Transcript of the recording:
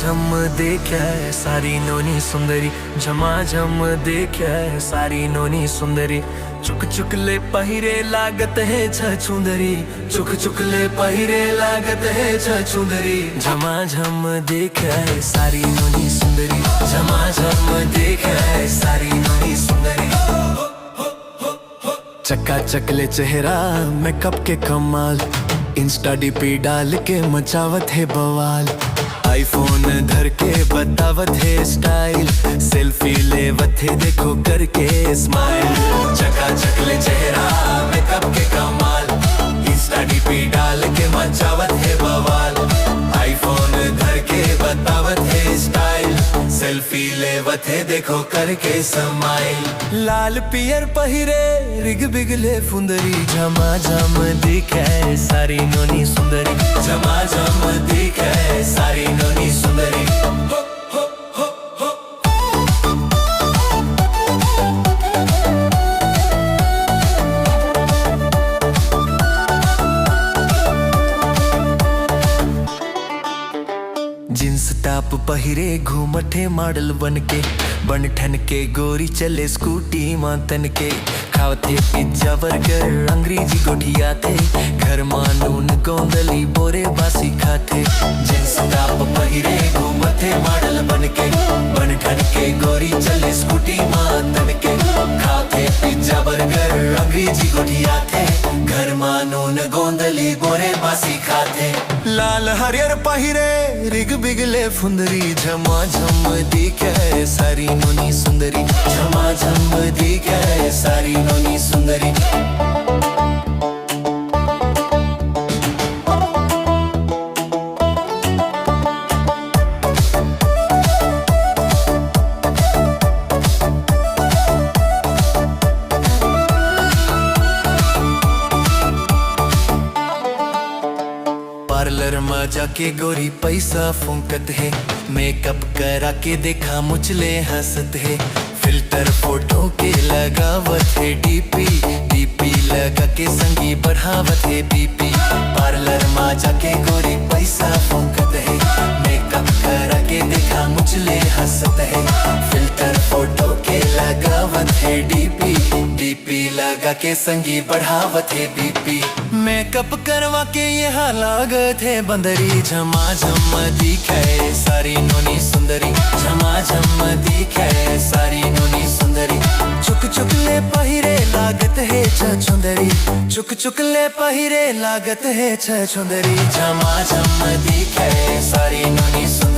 झमाझम देखे सारी नोनी सुंदरी, झमाझम देखे सारी नोनी सुंदरी। चुक चुक ले पहिरे लागत है छछुंदरी, चुक चुक ले पहिरे लागत है छछुंदरी। झमाझम देखे सारी नोनी सुंदरी, झमाझम देखे सारी नोनी सुंदरी। चक्का चकले चेहरा मेकअप के कमाल, इंस्टा डीपी डाल के मचावत है बवाल। आईफोन धर के बतावत है स्टाइल, सेल्फी लेवत है देखो करके स्माइल। चक्का चकले चेहरा मेकअप के कमाल, इंस्टा डीपी डाल के मचावत है बवाल। आईफोन धर के बतावत है स्टाइल, सेल्फी लेवत है देखो करके स्माइल। लाल पियर पहिरे रिग बिगले फुंदरी, झमाझम दिखे सारी नोनी सुंदरी, झमाझम दिखे सारी नोनी सुंदरी। जींस टॉप पहिरे घूमठे मॉडल बनके, बन ठन के गोरी चले स्कूटी मातन के। खावते पिज्जा बर्गर अंग्रेजी गोठिया थे, घर मानून गोंदली बोरे बासी खाते। जींस टॉप पहिरे घूमठे मॉडल बनके, बन ठन के गोरी चले स्कूटी मातन के। खाते पिज्जा बर्गर अंग्रेजी गोठिया थे, घर मानून गोंदली बोरे बासी खाते। लाल हरियर पहिरे रिग बिगले फुंदरी, झमाझम दिखे सारी नोनी सुंदरी, झमाझम दिखे सारी नोनी सुंदरी। पार्लर में जाके गोरी पैसा फूंकत है, मेकअप करा के देखा मुझले हंसत है। फिल्टर फोटो के लगावत है डीपी, डीपी लगा के संगी बढ़ावत है बीपी। पार्लर में जाके गोरी पैसा फूंकत है, मेकअप करा के देखा मुझले हंसत है। फिल्टर फोटो के लगावत है डीपी, डीपी लगा के संगी बढ़ावत है बीपी। मेकअप करवा के यहाँ लागत है बंदरी, झमाझम दिखे सारी नोनी सुंदरी, झमाझम दिखे सारी नोनी सुंदरी। चुक चुक ले पहिरे लागत है छछुंदरी, चुक चुक ले पहिरे लागत है छछुंदरी। झमाझम दिखे सारी नोनी सुंदरी।